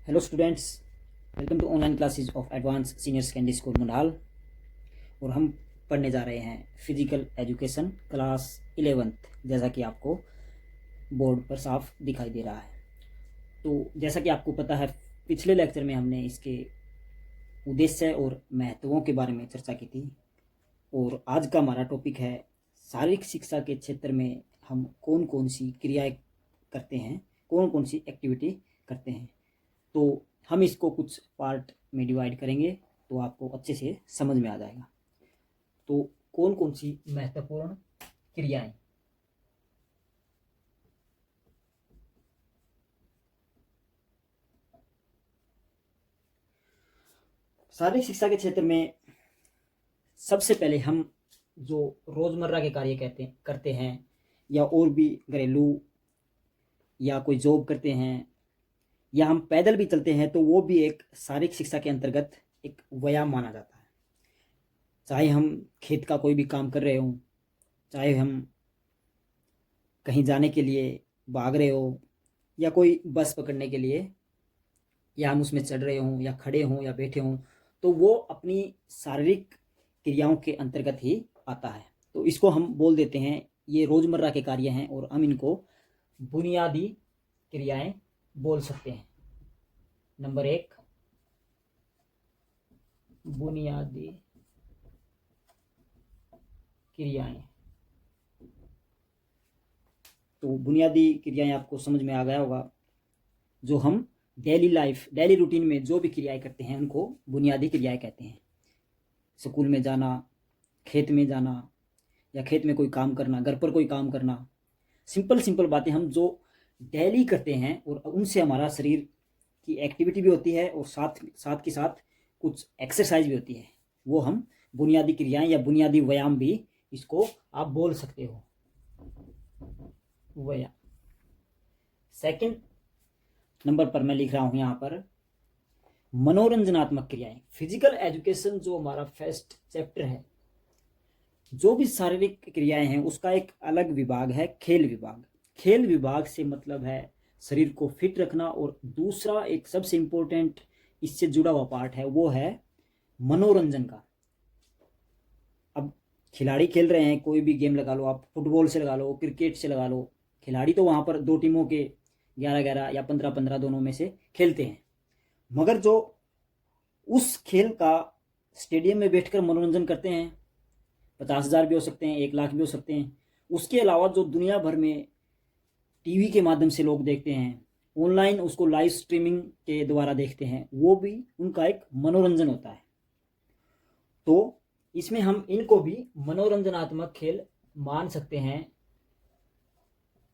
Hello students, welcome to online classes of advance senior secondary school Mandal. और हम पढ़ने जा रहे हैं फिजिकल एजुकेशन क्लास 11th, जैसा कि आपको बोर्ड पर साफ दिखाई दे रहा है। तो जैसा कि आपको पता है, पिछले लेक्चर में हमने इसके उद्देश्य और महत्वों के बारे में चर्चा की थी। और आज का हमारा टॉपिक है शारीरिक शिक्षा के क्षेत्र में हम कौन कौन सी क्रियाएं करते हैं, कौन कौन सी एक्टिविटी करते हैं। तो हम इसको कुछ पार्ट में डिवाइड करेंगे तो आपको अच्छे से समझ में आ जाएगा। तो कौन कौन सी महत्वपूर्ण क्रियाएं। शारीरिक शिक्षा के क्षेत्र में सबसे पहले हम जो रोजमर्रा के कार्य करते हैं या और भी घरेलू या कोई जॉब करते हैं या हम पैदल भी चलते हैं, तो वो भी एक शारीरिक शिक्षा के अंतर्गत एक व्यायाम माना जाता है। चाहे हम खेत का कोई भी काम कर रहे हों, चाहे हम कहीं जाने के लिए भाग रहे हो या कोई बस पकड़ने के लिए, या हम उसमें चढ़ रहे हों या खड़े हों या बैठे हों, तो वो अपनी शारीरिक क्रियाओं के अंतर्गत ही आता है। तो इसको हम बोल देते हैं, ये रोजमर्रा के कार्य हैं और हम इनको बुनियादी क्रियाएं बोल सकते हैं। नंबर 1, बुनियादी क्रियाएं। तो बुनियादी क्रियाएं आपको समझ में आ गया होगा। जो हम डेली रूटीन में जो भी क्रियाएं करते हैं उनको बुनियादी क्रियाएं कहते हैं। स्कूल में जाना, खेत में जाना या खेत में कोई काम करना, घर पर कोई काम करना, सिंपल बातें हम जो डेली करते हैं और उनसे हमारा शरीर की एक्टिविटी भी होती है और साथ के साथ कुछ एक्सरसाइज भी होती है, वो हम बुनियादी क्रियाएं या बुनियादी व्यायाम भी इसको आप बोल सकते हो, व्यायाम। सेकंड नंबर पर मैं लिख रहा हूं यहां पर मनोरंजनात्मक क्रियाएं। फिजिकल एजुकेशन जो हमारा फर्स्ट चैप्टर है, जो भी शारीरिक क्रियाएं हैं उसका एक अलग विभाग है, खेल विभाग। खेल विभाग से मतलब है शरीर को फिट रखना, और दूसरा एक सबसे इम्पोर्टेंट इससे जुड़ा हुआ पार्ट है, वो है मनोरंजन का। अब खिलाड़ी खेल रहे हैं, कोई भी गेम लगा लो, आप फुटबॉल से लगा लो, क्रिकेट से लगा लो, खिलाड़ी तो वहां पर दो टीमों के 11-11 या 15-15 दोनों में से खेलते हैं। मगर जो उस खेल का स्टेडियम में बैठकर मनोरंजन करते हैं, 50,000 भी हो सकते हैं, 1 लाख भी हो सकते हैं। उसके अलावा जो दुनिया भर में टीवी के माध्यम से लोग देखते हैं, ऑनलाइन उसको लाइव स्ट्रीमिंग के द्वारा देखते हैं, वो भी उनका एक मनोरंजन होता है। तो इसमें हम इनको भी मनोरंजनात्मक खेल मान सकते हैं।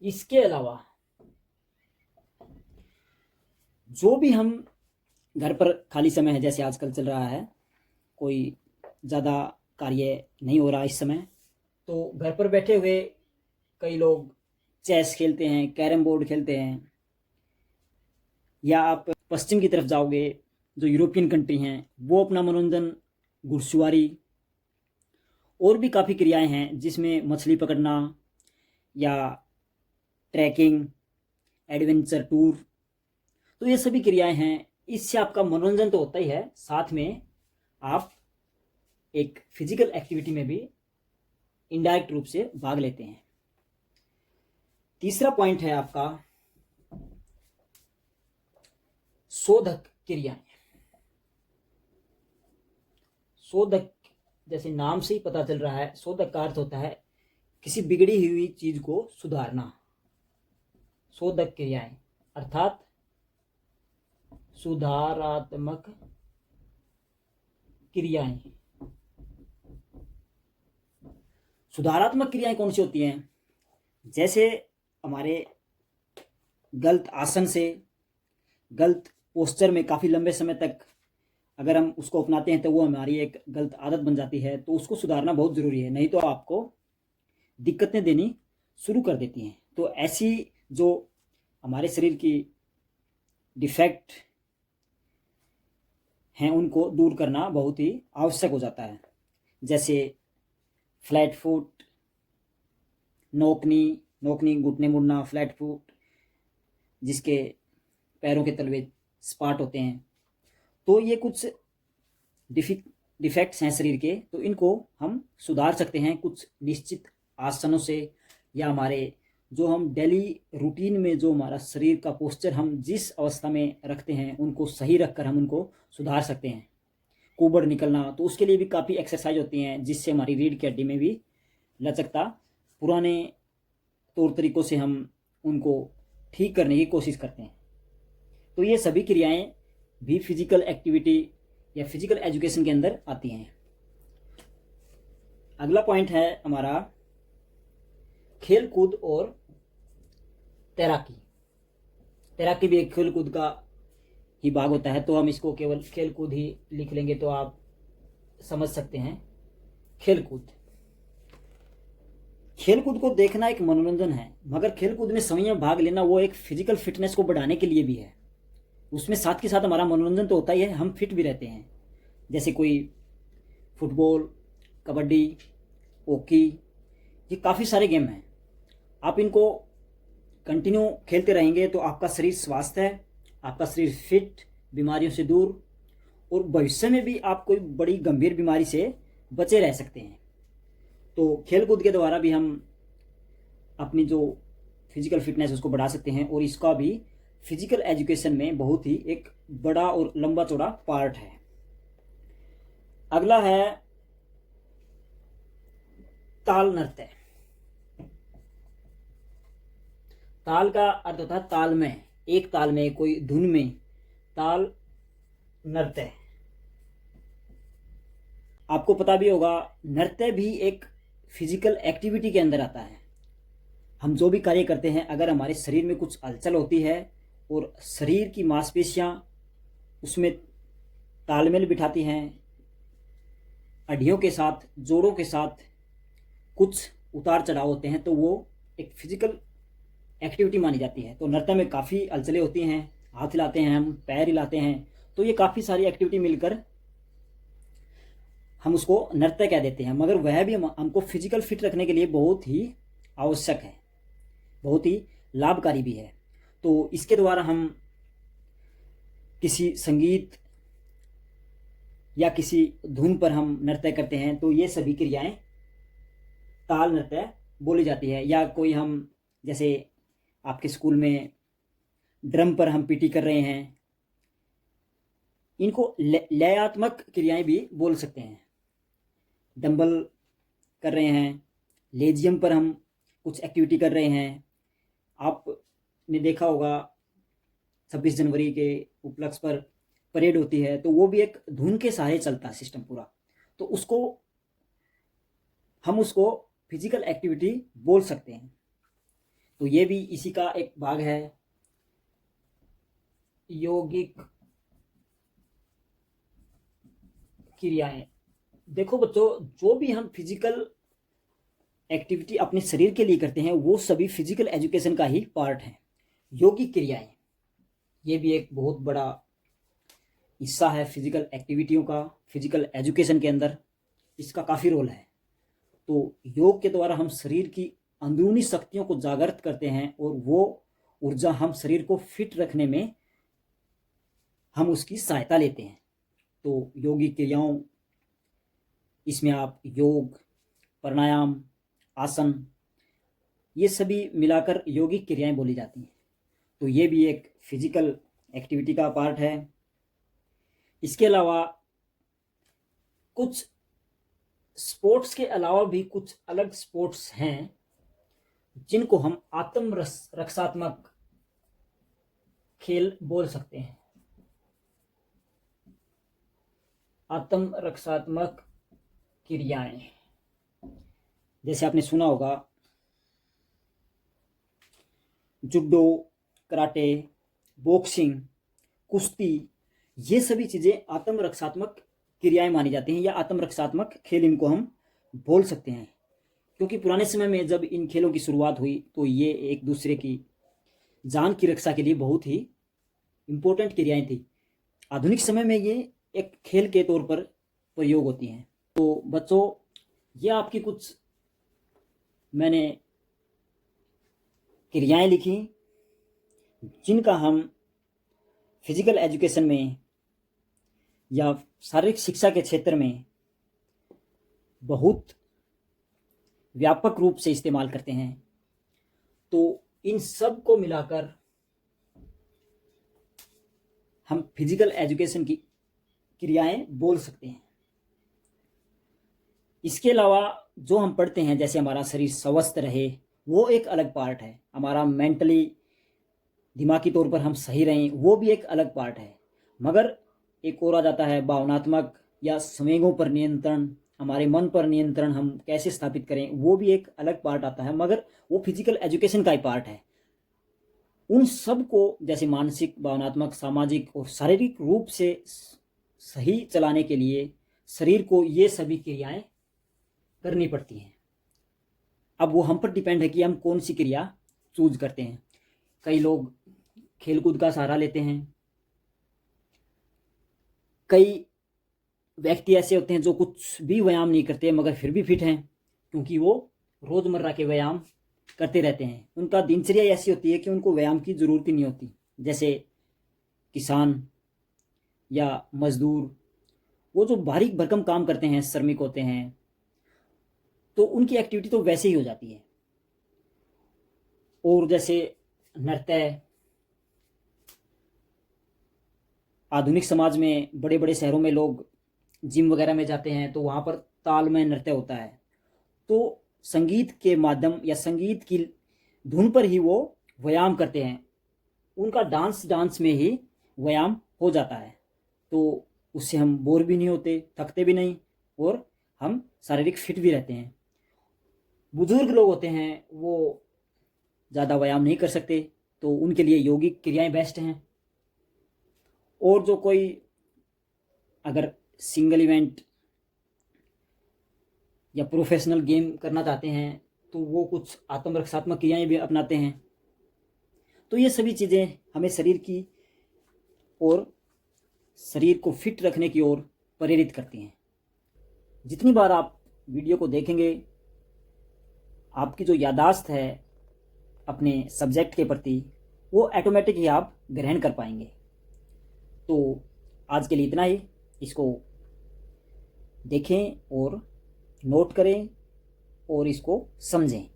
इसके अलावा जो भी हम घर पर खाली समय है, जैसे आजकल चल रहा है, कोई ज़्यादा कार्य नहीं हो रहा इस समय, तो घर पर बैठे हुए कई लोग चेस खेलते हैं, कैरम बोर्ड खेलते हैं, या आप पश्चिम की तरफ जाओगे जो यूरोपियन कंट्री हैं, वो अपना मनोरंजन घुड़सवारी, और भी काफ़ी क्रियाएं हैं जिसमें मछली पकड़ना या ट्रैकिंग, एडवेंचर टूर, तो ये सभी क्रियाएं हैं। इससे आपका मनोरंजन तो होता ही है, साथ में आप एक फिजिकल एक्टिविटी में भी इनडायरेक्ट रूप से भाग लेते हैं। तीसरा पॉइंट है आपका शोधक क्रियाएं। शोधक, जैसे नाम से ही पता चल रहा है, शोधक का अर्थ होता है किसी बिगड़ी हुई चीज को सुधारना। शोधक क्रियाएं अर्थात सुधारात्मक क्रियाएं। सुधारात्मक क्रियाएं कौन सी होती हैं? जैसे हमारे गलत आसन से, गलत पोस्चर में काफ़ी लंबे समय तक अगर हम उसको अपनाते हैं तो वो हमारी एक गलत आदत बन जाती है, तो उसको सुधारना बहुत ज़रूरी है, नहीं तो आपको दिक्कतें देनी शुरू कर देती हैं। तो ऐसी जो हमारे शरीर की डिफेक्ट हैं उनको दूर करना बहुत ही आवश्यक हो जाता है। जैसे फ्लैट फुट, नोकनी घुटने मुड़ना, फ्लैट फुट जिसके पैरों के तलवे स्पॉट होते हैं। तो ये कुछ डिफेक्ट्स हैं शरीर के, तो इनको हम सुधार सकते हैं कुछ निश्चित आसनों से, या हमारे जो हम डेली रूटीन में जो हमारा शरीर का पोस्चर हम जिस अवस्था में रखते हैं उनको सही रखकर हम उनको सुधार सकते हैं। कुबड़ निकलना, तो उसके लिए भी काफ़ी एक्सरसाइज होती हैं जिससे हमारी रीढ़ की हड्डी में भी लचकता पुराने तौर तरीक़ों से हम उनको ठीक करने की कोशिश करते हैं। तो ये सभी क्रियाएं भी फिजिकल एक्टिविटी या फिजिकल एजुकेशन के अंदर आती हैं। अगला पॉइंट है हमारा खेल कूद और तैराकी। तैराकी भी एक खेल कूद का ही भाग होता है, तो हम इसको केवल खेल कूद ही लिख लेंगे तो आप समझ सकते हैं। खेल कूद को देखना एक मनोरंजन है, मगर खेल कूद में समय में भाग लेना वो एक फिजिकल फिटनेस को बढ़ाने के लिए भी है। उसमें साथ के साथ हमारा मनोरंजन तो होता ही है, हम फिट भी रहते हैं। जैसे कोई फुटबॉल, कबड्डी, हॉकी, ये काफ़ी सारे गेम हैं। आप इनको कंटिन्यू खेलते रहेंगे तो आपका शरीर स्वस्थ है, आपका शरीर फिट, बीमारियों से दूर, और भविष्य में भी आप कोई बड़ी गंभीर बीमारी से बचे रह सकते हैं। तो खेल कूद के द्वारा भी हम अपनी जो फिजिकल फिटनेस उसको बढ़ा सकते हैं, और इसका भी फिजिकल एजुकेशन में बहुत ही एक बड़ा और लंबा चौड़ा पार्ट है। अगला है ताल नृत्य। ताल का अर्थ होता है ताल में, एक ताल में, कोई धुन में, ताल नृत्य। आपको पता भी होगा नृत्य भी एक फिजिकल एक्टिविटी के अंदर आता है। हम जो भी कार्य करते हैं, अगर हमारे शरीर में कुछ हलचल होती है और शरीर की मांसपेशियां उसमें तालमेल बिठाती हैं, हड्डियों के साथ, जोड़ों के साथ कुछ उतार चढ़ाव होते हैं, तो वो एक फिजिकल एक्टिविटी मानी जाती है। तो नृत्य में काफ़ी हलचलें होती हैं, हाथ हिलाते हैं हम, पैर हिलाते हैं, तो ये काफ़ी सारी एक्टिविटी मिलकर हम उसको नृत्य कह देते हैं। मगर वह भी हमको फिजिकल फिट रखने के लिए बहुत ही आवश्यक है, बहुत ही लाभकारी भी है। तो इसके द्वारा हम किसी संगीत या किसी धुन पर हम नृत्य करते हैं, तो ये सभी क्रियाएं ताल नृत्य बोली जाती है। या कोई हम, जैसे आपके स्कूल में ड्रम पर हम पीटी कर रहे हैं, इनको लयात्मक क्रियाएं भी बोल सकते हैं। डंबल कर रहे हैं, लेजियम पर हम कुछ एक्टिविटी कर रहे हैं। आपने देखा होगा 26 जनवरी के उपलक्ष्य पर परेड होती है, तो वो भी एक धुन के सहारे चलता है सिस्टम पूरा, तो उसको हम उसको फिजिकल एक्टिविटी बोल सकते हैं। तो ये भी इसी का एक भाग है। यौगिक क्रियाएं। देखो बच्चों, जो भी हम फिजिकल एक्टिविटी अपने शरीर के लिए करते हैं वो सभी फिजिकल एजुकेशन का ही पार्ट है। यौगिक क्रियाएं, ये भी एक बहुत बड़ा हिस्सा है फिजिकल एक्टिविटियों का, फिजिकल एजुकेशन के अंदर इसका काफ़ी रोल है। तो योग के द्वारा हम शरीर की अंदरूनी शक्तियों को जागृत करते हैं, और वो ऊर्जा हम शरीर को फिट रखने में हम उसकी सहायता लेते हैं। तो योगिक क्रियाओं, इसमें आप योग, प्राणायाम, आसन, ये सभी मिलाकर यौगिक क्रियाएं बोली जाती हैं। तो ये भी एक फिजिकल एक्टिविटी का पार्ट है। इसके अलावा कुछ स्पोर्ट्स के अलावा भी कुछ अलग स्पोर्ट्स हैं जिनको हम आत्म रक्षात्मक खेल बोल सकते हैं। आत्म रक्षात्मक क्रियाएं, जैसे आपने सुना होगा जुडो, कराटे, बॉक्सिंग, कुश्ती, ये सभी चीज़ें आत्म रक्षात्मक क्रियाएं मानी जाती हैं, या आत्म रक्षात्मक खेल इनको हम बोल सकते हैं। क्योंकि पुराने समय में जब इन खेलों की शुरुआत हुई तो ये एक दूसरे की जान की रक्षा के लिए बहुत ही इम्पोर्टेंट क्रियाएं थी। आधुनिक समय में ये एक खेल के तौर पर प्रयोग होती हैं। तो बच्चों, ये आपकी कुछ मैंने क्रियाएं लिखी जिनका हम फिजिकल एजुकेशन में या शारीरिक शिक्षा के क्षेत्र में बहुत व्यापक रूप से इस्तेमाल करते हैं। तो इन सब को मिलाकर हम फिजिकल एजुकेशन की क्रियाएं बोल सकते हैं। इसके अलावा जो हम पढ़ते हैं, जैसे हमारा शरीर स्वस्थ रहे, वो एक अलग पार्ट है। हमारा मेंटली, दिमागी तौर पर हम सही रहें, वो भी एक अलग पार्ट है। मगर एक और आ जाता है भावनात्मक या संवेगों पर नियंत्रण, हमारे मन पर नियंत्रण हम कैसे स्थापित करें, वो भी एक अलग पार्ट आता है, मगर वो फिजिकल एजुकेशन का ही पार्ट है। उन सब को, जैसे मानसिक, भावनात्मक, सामाजिक और शारीरिक रूप से सही चलाने के लिए शरीर को ये सभी क्रियाएं करनी पड़ती हैं। अब वो हम पर डिपेंड है कि हम कौन सी क्रिया चूज करते हैं। कई लोग खेलकूद का सहारा लेते हैं, कई व्यक्ति ऐसे होते हैं जो कुछ भी व्यायाम नहीं करते मगर फिर भी फिट हैं, क्योंकि वो रोजमर्रा के व्यायाम करते रहते हैं। उनका दिनचर्या ऐसी होती है कि उनको व्यायाम की जरूरत ही नहीं होती। जैसे किसान या मजदूर, वो जो बारीक भरकम काम करते हैं, श्रमिक होते हैं, तो उनकी एक्टिविटी तो वैसे ही हो जाती है। और जैसे नृत्य, आधुनिक समाज में बड़े बड़े शहरों में लोग जिम वगैरह में जाते हैं, तो वहाँ पर ताल में नृत्य होता है। तो संगीत के माध्यम या संगीत की धुन पर ही वो व्यायाम करते हैं। उनका डांस में ही व्यायाम हो जाता है। तो उससे हम बोर भी नहीं होते, थकते भी नहीं, और हम शारीरिक फिट भी रहते हैं। बुजुर्ग लोग होते हैं, वो ज़्यादा व्यायाम नहीं कर सकते, तो उनके लिए यौगिक क्रियाएं बेस्ट हैं। और जो कोई अगर सिंगल इवेंट या प्रोफेशनल गेम करना चाहते हैं, तो वो कुछ आत्मरक्षात्मक क्रियाएं भी अपनाते हैं। तो ये सभी चीज़ें हमें शरीर की और शरीर को फिट रखने की ओर प्रेरित करती हैं। जितनी बार आप वीडियो को देखेंगे, आपकी जो याददाश्त है अपने सब्जेक्ट के प्रति, वो ऑटोमेटिक ही आप ग्रहण कर पाएंगे। तो आज के लिए इतना ही। इसको देखें और नोट करें और इसको समझें।